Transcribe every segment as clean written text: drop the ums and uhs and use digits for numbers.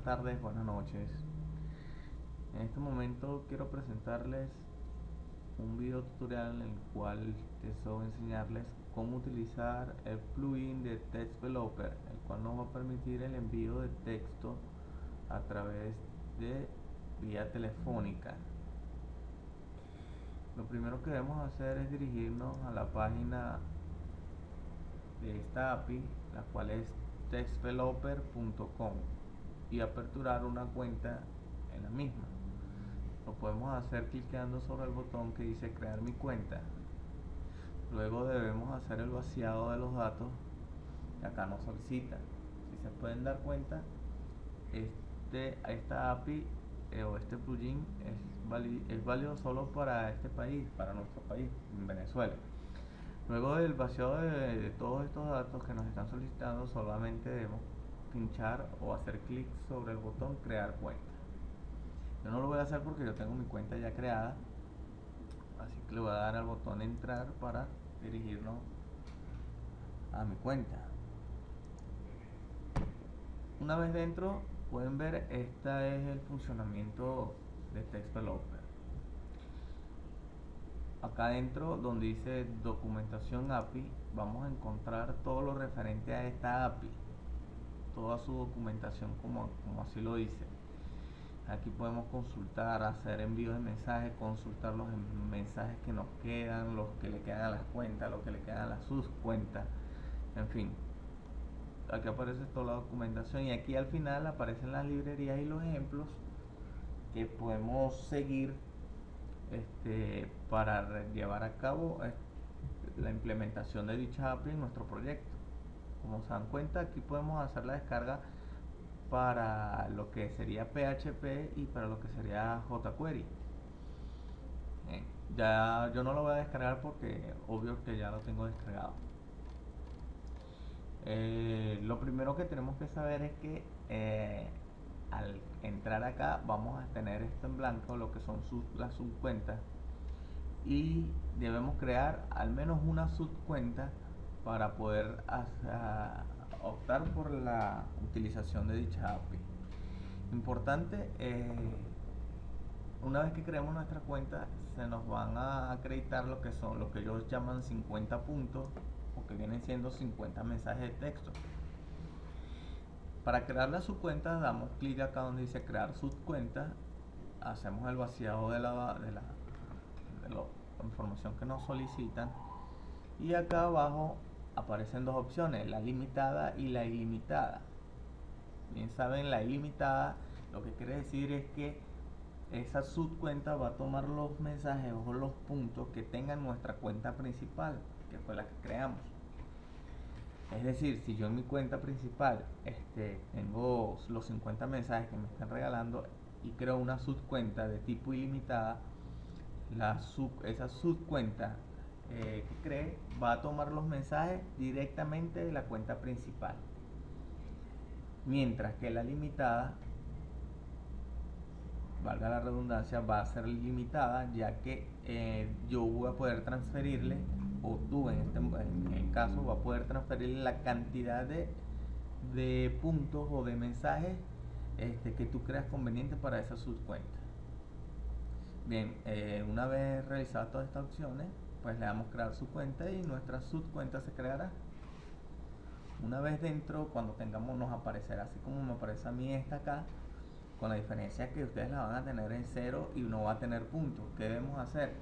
tardes, buenas noches. En este momento quiero presentarles un video tutorial en el cual deseo enseñarles cómo utilizar el plugin de Text Developer, el cual nos va a permitir el envío de texto a través de vía telefónica. Lo primero que debemos hacer es dirigirnos a la página de esta API, la cual es textdeveloper.com, y aperturar una cuenta en la misma. Lo podemos hacer clicando sobre el botón que dice crear mi cuenta. Luego debemos hacer el vaciado de los datos que acá nos solicita. Si se pueden dar cuenta, esta API o este plugin es válido solo para este país, para nuestro país, en Venezuela. Luego del vaciado de todos estos datos que nos están solicitando, solamente debemos pinchar o hacer clic sobre el botón crear cuenta. Yo no lo voy a hacer porque yo tengo mi cuenta ya creada, así que le voy a dar al botón entrar para dirigirnos a mi cuenta. Una vez dentro, pueden ver, este es el funcionamiento de Text Developer. Acá adentro, donde dice documentación API, vamos a encontrar todo lo referente a esta API, toda su documentación como así lo dice. Aquí podemos consultar, hacer envíos de mensajes, consultar los mensajes que nos quedan, los que le quedan a las cuentas, los que le quedan a las subcuentas, en fin. Aquí aparece toda la documentación y aquí al final aparecen las librerías y los ejemplos que podemos seguir para llevar a cabo la implementación de dicha API en nuestro proyecto. Como se dan cuenta, aquí podemos hacer la descarga para lo que sería PHP y para lo que sería jQuery. Ya yo no lo voy a descargar porque obvio que ya lo tengo descargado. Lo primero que tenemos que saber es que al entrar acá vamos a tener esto en blanco, lo que son las subcuentas, y debemos crear al menos una subcuenta para poder optar por la utilización de dicha API. Importante, una vez que creemos nuestra cuenta, se nos van a acreditar lo que son lo que ellos llaman 50 puntos, o que vienen siendo 50 mensajes de texto. Para crear la subcuenta, damos clic acá donde dice crear subcuenta, hacemos el vaciado de la información que nos solicitan, y acá abajo aparecen dos opciones, la limitada y la ilimitada. Bien saben, la ilimitada lo que quiere decir es que esa subcuenta va a tomar los mensajes o los puntos que tenga nuestra cuenta principal, que fue la que creamos. Es decir, si yo en mi cuenta principal tengo los 50 mensajes que me están regalando y creo una subcuenta de tipo ilimitada, esa subcuenta que cree va a tomar los mensajes directamente de la cuenta principal, mientras que la limitada, valga la redundancia, va a ser limitada, ya que yo voy a poder transferirle, o tú en el caso va a poder transferirle la cantidad de puntos o de mensajes que tú creas conveniente para esa subcuenta. Bien, una vez realizadas todas estas opciones, pues le damos crear su cuenta y nuestra subcuenta se creará. Una vez dentro, cuando tengamos, nos aparecerá así como me aparece a mí esta acá, con la diferencia que ustedes la van a tener en 0 y no va a tener puntos. ¿Qué debemos hacer?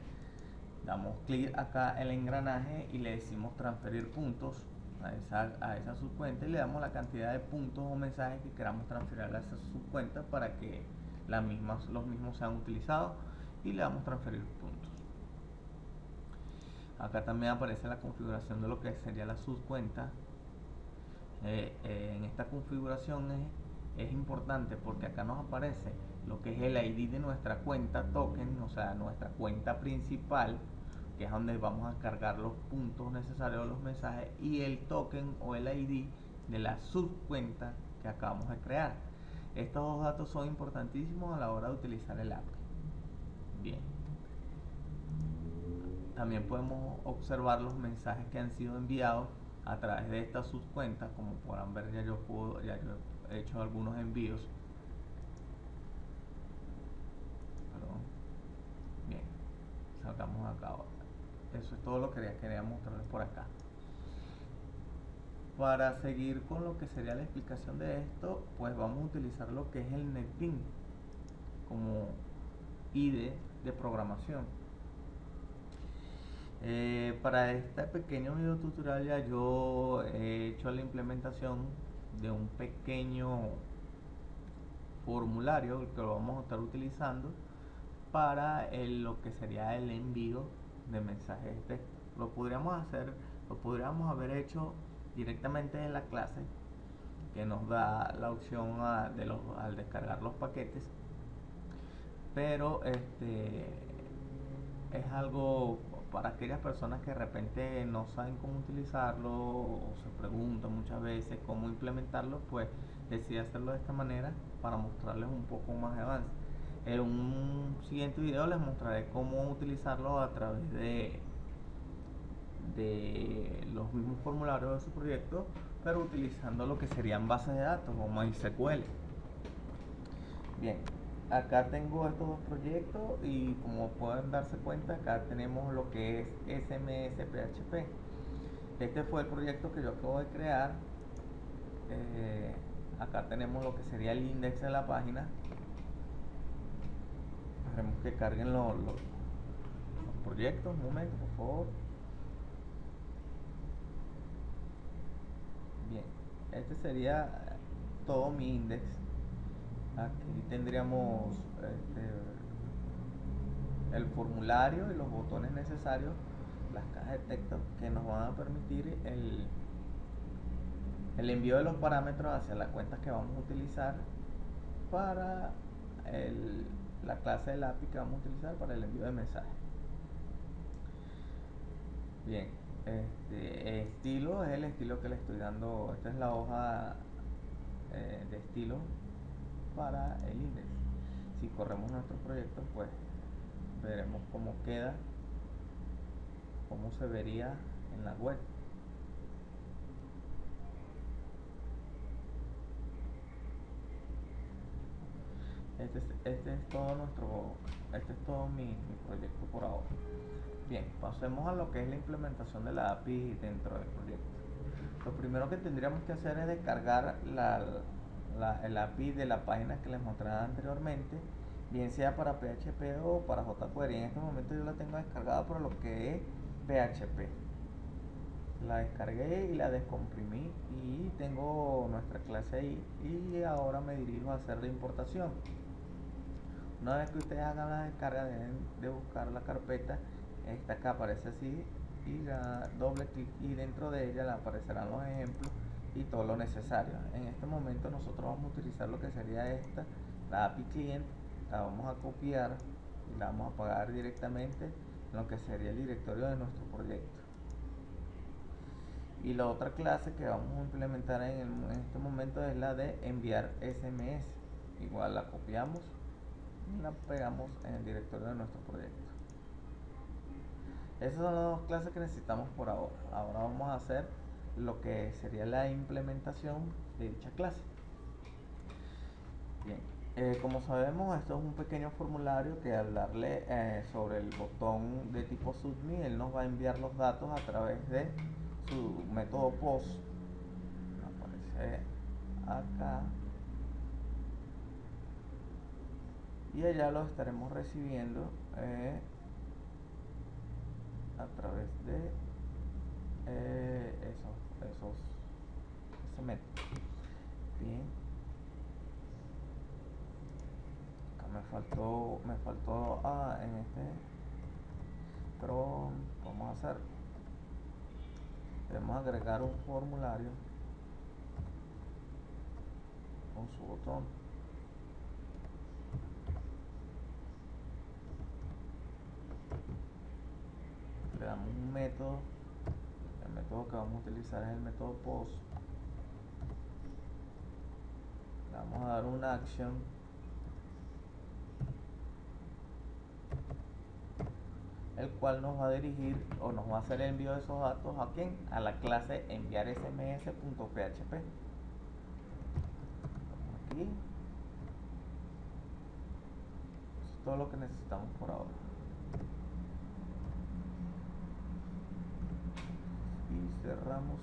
Damos clic acá en el engranaje y le decimos transferir puntos a esa subcuenta y le damos la cantidad de puntos o mensajes que queramos transferir a esa subcuenta para que los mismos sean utilizados, y le damos transferir puntos. Acá también aparece la configuración de lo que sería la subcuenta. En esta configuración es importante porque acá nos aparece lo que es el ID de nuestra cuenta token, o sea, nuestra cuenta principal, que es donde vamos a cargar los puntos necesarios de los mensajes, y el token o el ID de la subcuenta que acabamos de crear. Estos dos datos son importantísimos a la hora de utilizar el API. Bien, también podemos observar los mensajes que han sido enviados a través de esta subcuenta. Como podrán ver, ya yo he hecho algunos envíos acá. Eso es todo lo que quería mostrarles por acá. Para seguir con lo que sería la explicación de esto, pues vamos a utilizar lo que es el NetBeans como IDE de programación. Para este pequeño video tutorial ya yo he hecho la implementación de un pequeño formulario que lo vamos a estar utilizando para lo que sería el envío de mensajes de texto. Lo podríamos haber hecho directamente en la clase, que nos da la opción al descargar los paquetes, pero es algo para aquellas personas que de repente no saben cómo utilizarlo o se preguntan muchas veces cómo implementarlo, pues decidí hacerlo de esta manera para mostrarles un poco más de avance. En un siguiente video les mostraré cómo utilizarlo a través de los mismos formularios de su proyecto, pero utilizando lo que serían bases de datos o MySQL. Bien, acá tengo estos dos proyectos y como pueden darse cuenta, acá tenemos lo que es SMS PHP. Este fue el proyecto que yo acabo de crear. Acá tenemos lo que sería el index de la página. Queremos que carguen los proyectos. Un momento, por favor. Bien, este sería todo mi index. Aquí tendríamos el formulario y los botones necesarios, las cajas de texto que nos van a permitir el envío de los parámetros hacia las cuentas que vamos a utilizar para la clase del API que vamos a utilizar para el envío de mensajes. Bien, estilo es el estilo que le estoy dando. Esta es la hoja de estilo para el index. Si corremos nuestro proyecto, pues veremos cómo queda, cómo se vería en la web. Este es todo mi proyecto por ahora. Bien, pasemos a lo que es la implementación de la API dentro del proyecto. Lo primero que tendríamos que hacer es descargar el API de la página que les mostraba anteriormente, bien sea para PHP o para jQuery. En este momento yo la tengo descargada por lo que es PHP. La descargué y la descomprimí y tengo nuestra clase ahí, y ahora me dirijo a hacer la importación. Una vez que ustedes hagan la descarga, deben de buscar la carpeta. Esta acá aparece así, y la doble clic y dentro de ella le aparecerán los ejemplos y todo lo necesario. En este momento nosotros vamos a utilizar lo que sería la API client. La vamos a copiar y la vamos a pegar directamente en lo que sería el directorio de nuestro proyecto. Y la otra clase que vamos a implementar en este momento es la de enviar SMS. Igual la copiamos y la pegamos en el directorio de nuestro proyecto. Esas son las dos clases que necesitamos por ahora. Ahora vamos a hacer lo que sería la implementación de dicha clase. Bien, como sabemos, esto es un pequeño formulario que al darle sobre el botón de tipo submit, él nos va a enviar los datos a través de su método post. Aparece acá. Y allá lo estaremos recibiendo a través de ese método. Bien, acá me faltó en pero vamos a hacer, debemos agregar un formulario con su botón. Le damos un método. El método que vamos a utilizar es el método post. Le vamos a dar una acción, el cual nos va a dirigir o nos va a hacer el envío de esos datos a quién, a la clase enviar sms.php. Aquí. Eso es todo lo que necesitamos por ahora. cerramos.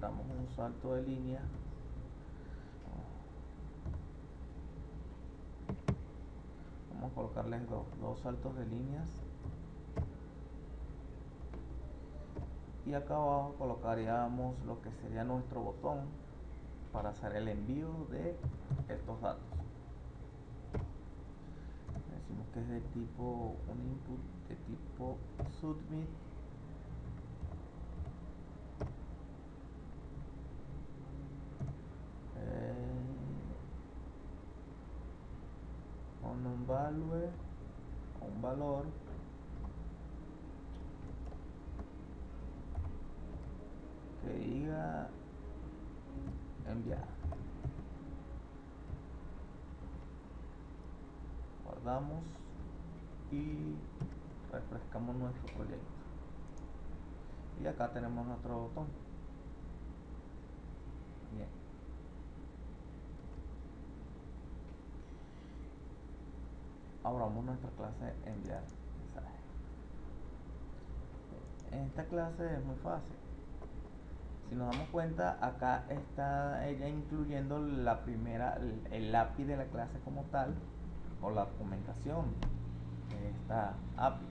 Damos un salto de línea. Vamos a colocarles dos saltos de líneas. Y acá abajo colocaríamos lo que sería nuestro botón para hacer el envío de estos datos. Decimos que es de tipo un input de tipo submit. Con un value o un valor que diga enviar. Guardamos y refrescamos nuestro proyecto. Y acá tenemos nuestro botón. Bien. Abramos nuestra clase enviar mensaje. En esta clase es muy fácil. Si nos damos cuenta, acá está ella incluyendo la primera, el API de la clase como tal, o la documentación de esta API.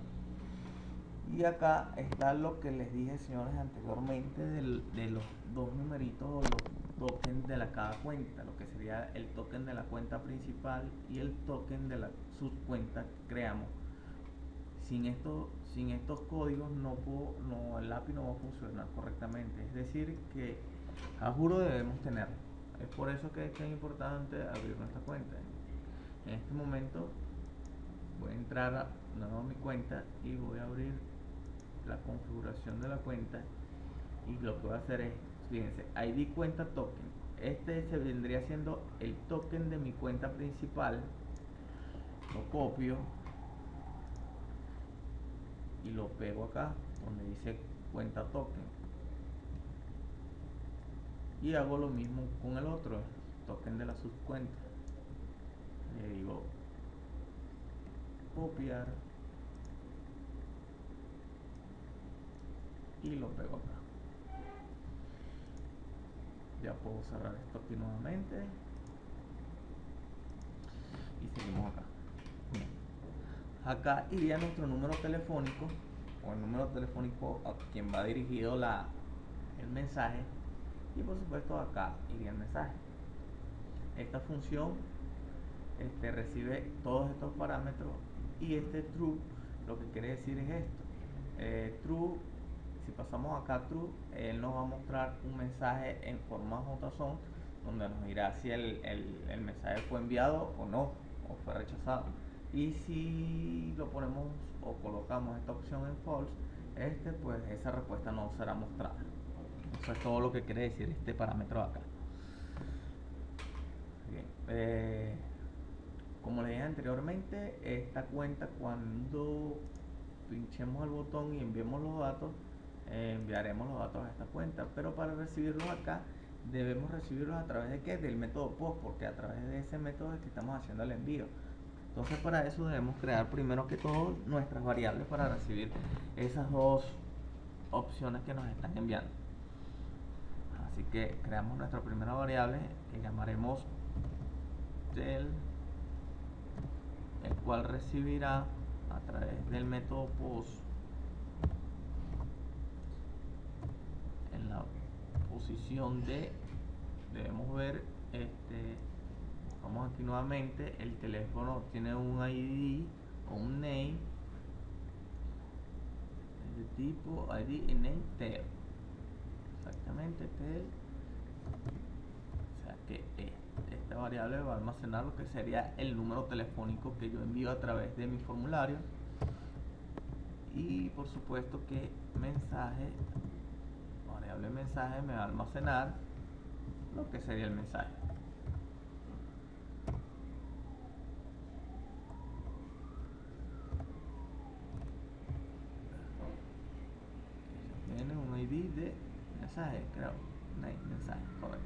Y acá está lo que les dije, señores, anteriormente de los dos numeritos o los tokens de cada cuenta, lo que sería el token de la cuenta principal y el token de la subcuenta que creamos. Sin estos códigos el API no va a funcionar correctamente. Es decir, que a juro debemos tenerlo. Es por eso que es tan importante abrir nuestra cuenta. En este momento voy a entrar a mi cuenta y voy a abrir la configuración de la cuenta, y lo que voy a hacer es, fíjense, ID cuenta token. Este se vendría siendo el token de mi cuenta principal. Lo copio y lo pego acá donde dice cuenta token, y hago lo mismo con el otro token de la subcuenta. Le digo copiar y lo pego acá. Ya puedo cerrar esto aquí nuevamente y seguimos acá. Bien. Acá iría nuestro número telefónico, o el número telefónico a quien va dirigido el mensaje, y por supuesto acá iría el mensaje. Esta función recibe todos estos parámetros, y este true lo que quiere decir es esto. True, si pasamos acá true, él nos va a mostrar un mensaje en forma JSON donde nos dirá si el mensaje fue enviado o no, o fue rechazado. Y si lo ponemos o colocamos esta opción en false, pues esa respuesta no será mostrada. Eso es todo lo que quiere decir este parámetro acá. Bien, como les dije anteriormente, esta cuenta, cuando pinchemos el botón y enviemos los datos, enviaremos los datos a esta cuenta, pero para recibirlos acá debemos recibirlos a través de ¿qué? Del método post, porque a través de ese método es que estamos haciendo el envío. Entonces para eso debemos crear primero que todo nuestras variables para recibir esas dos opciones que nos están enviando. Así que creamos nuestra primera variable que llamaremos del, el cual recibirá a través del método post en la posición de, debemos ver, vamos aquí nuevamente, el teléfono tiene un ID o un name de tipo ID y name tel, exactamente tel. O sea que esta variable va a almacenar lo que sería el número telefónico que yo envío a través de mi formulario, y por supuesto que mensaje, variable mensaje, me va a almacenar lo que sería el mensaje. Tiene un ID de mensaje, creo, mensaje, correcto.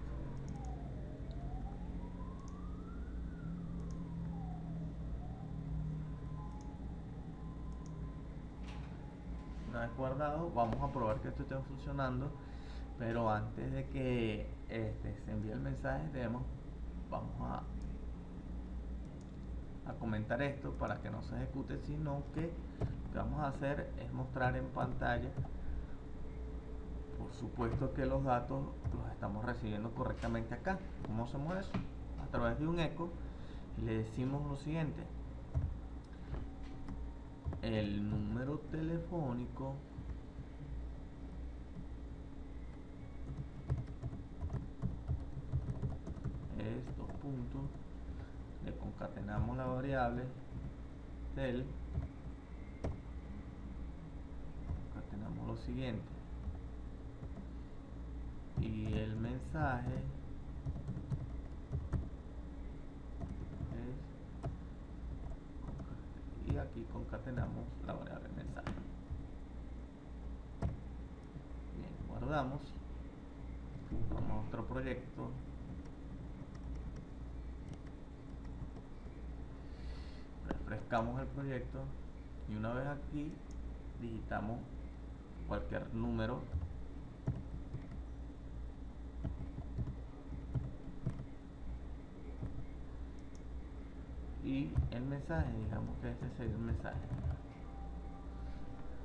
Una vez guardado, vamos a probar que esto esté funcionando. Pero antes de que se envíe el mensaje, vamos a comentar esto para que no se ejecute, sino que lo que vamos a hacer es mostrar en pantalla, por supuesto, que los datos los estamos recibiendo correctamente acá. ¿Cómo hacemos eso? A través de un eco, le decimos lo siguiente: el número telefónico es dos puntos, le concatenamos la variable tel, concatenamos lo siguiente, y el mensaje es, y aquí concatenamos la variable mensaje. Bien, guardamos, vamos a otro proyecto, refrescamos el proyecto, y una vez aquí digitamos cualquier número y el mensaje, digamos que este sería el mensaje.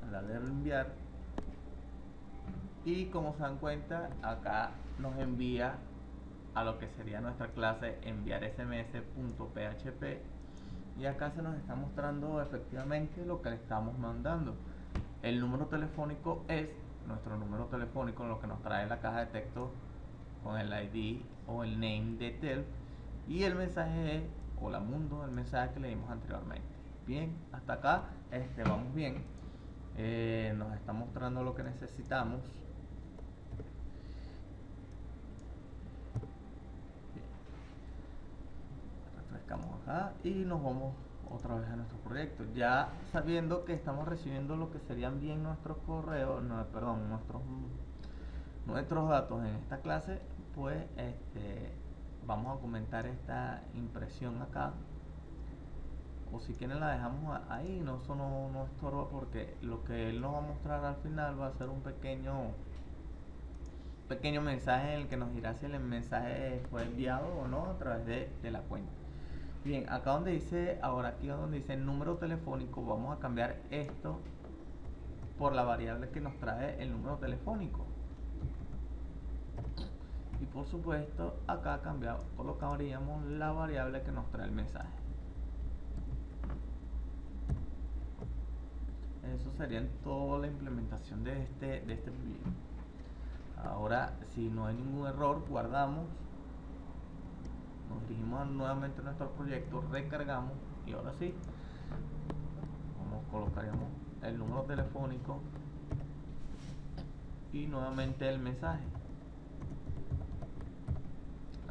Al darle a enviar, y como se dan cuenta, acá nos envía a lo que sería nuestra clase enviar sms.php, y acá se nos está mostrando efectivamente lo que le estamos mandando. El número telefónico es nuestro número telefónico, lo que nos trae la caja de texto con el ID o el name de tel, y el mensaje es hola mundo, el mensaje que le dimos anteriormente. Bien, hasta acá vamos bien. Nos está mostrando lo que necesitamos. Bien. Refrescamos acá y nos vamos otra vez a nuestro proyecto, ya sabiendo que estamos recibiendo lo que serían bien nuestros correos, nuestros datos en esta clase. Pues vamos a comentar esta impresión acá, o si quieren la dejamos ahí, eso no estorba, porque lo que él nos va a mostrar al final va a ser un pequeño mensaje en el que nos dirá si el mensaje fue enviado o no a través de la cuenta. Bien, acá donde dice, ahora aquí donde dice número telefónico, vamos a cambiar esto por la variable que nos trae el número telefónico. Y por supuesto, acá colocaríamos la variable que nos trae el mensaje. Eso sería en toda la implementación de este proyecto. Ahora, si no hay ningún error, guardamos, nos dirigimos nuevamente a nuestro proyecto, recargamos, y ahora sí, colocaríamos el número telefónico y nuevamente el mensaje.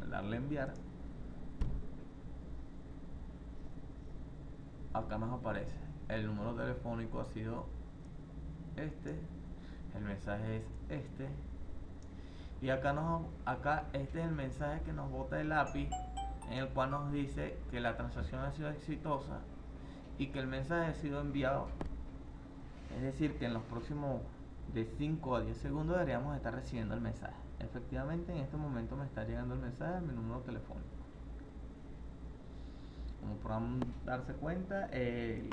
Al darle a enviar, acá nos aparece el número telefónico ha sido el mensaje es y acá este es el mensaje que nos bota el API, en el cual nos dice que la transacción ha sido exitosa y que el mensaje ha sido enviado. Es decir, que en los próximos de 5 a 10 segundos deberíamos estar recibiendo el mensaje. Efectivamente, en este momento me está llegando el mensaje a mi número telefónico. Como podrán darse cuenta, el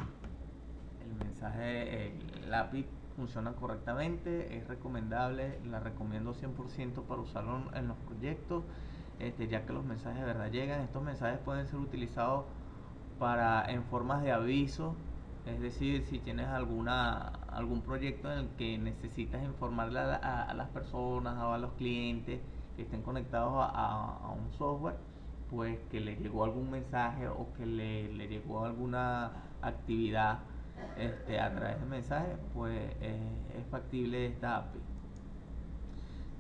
mensaje, el API funciona correctamente, es recomendable, la recomiendo 100% para usarlo en los proyectos, ya que los mensajes de verdad llegan. Estos mensajes pueden ser utilizados en formas de aviso, es decir, si tienes algún proyecto en el que necesitas informarle a las personas o a los clientes que estén conectados a un software, pues que le llegó algún mensaje o que le llegó alguna actividad a través de mensajes, pues es factible esta API.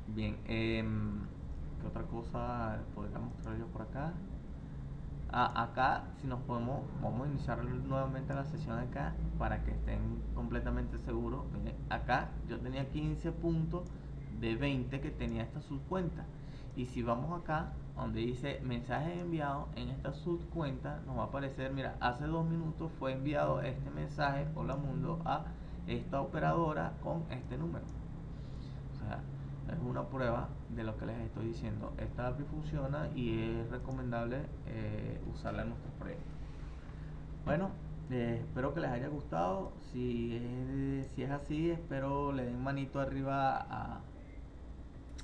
Bien, ¿qué otra cosa podría mostrar yo por acá? Acá, si vamos a iniciar nuevamente la sesión acá para que estén completamente seguros. Miren, acá yo tenía 15 puntos de 20 que tenía esta subcuenta, y si vamos acá donde dice mensaje enviado, en esta subcuenta nos va a aparecer, mira, hace 2 minutos fue enviado este mensaje hola mundo a esta operadora con este número. O sea, es una prueba de lo que les estoy diciendo. Esta API funciona y es recomendable usarla en nuestros proyectos. Bueno, espero que les haya gustado. Si es así, espero le den manito arriba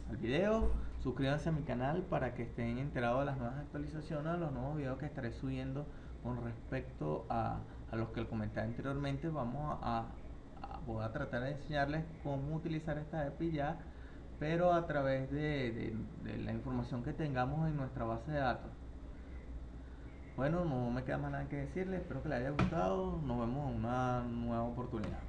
al video. Suscríbanse a mi canal para que estén enterados de las nuevas actualizaciones, los nuevos videos que estaré subiendo con respecto a los que comenté anteriormente. Voy a tratar de enseñarles cómo utilizar esta API ya, pero a través de la información que tengamos en nuestra base de datos. Bueno, no me queda más nada que decirles. Espero que les haya gustado. Nos vemos en una nueva oportunidad.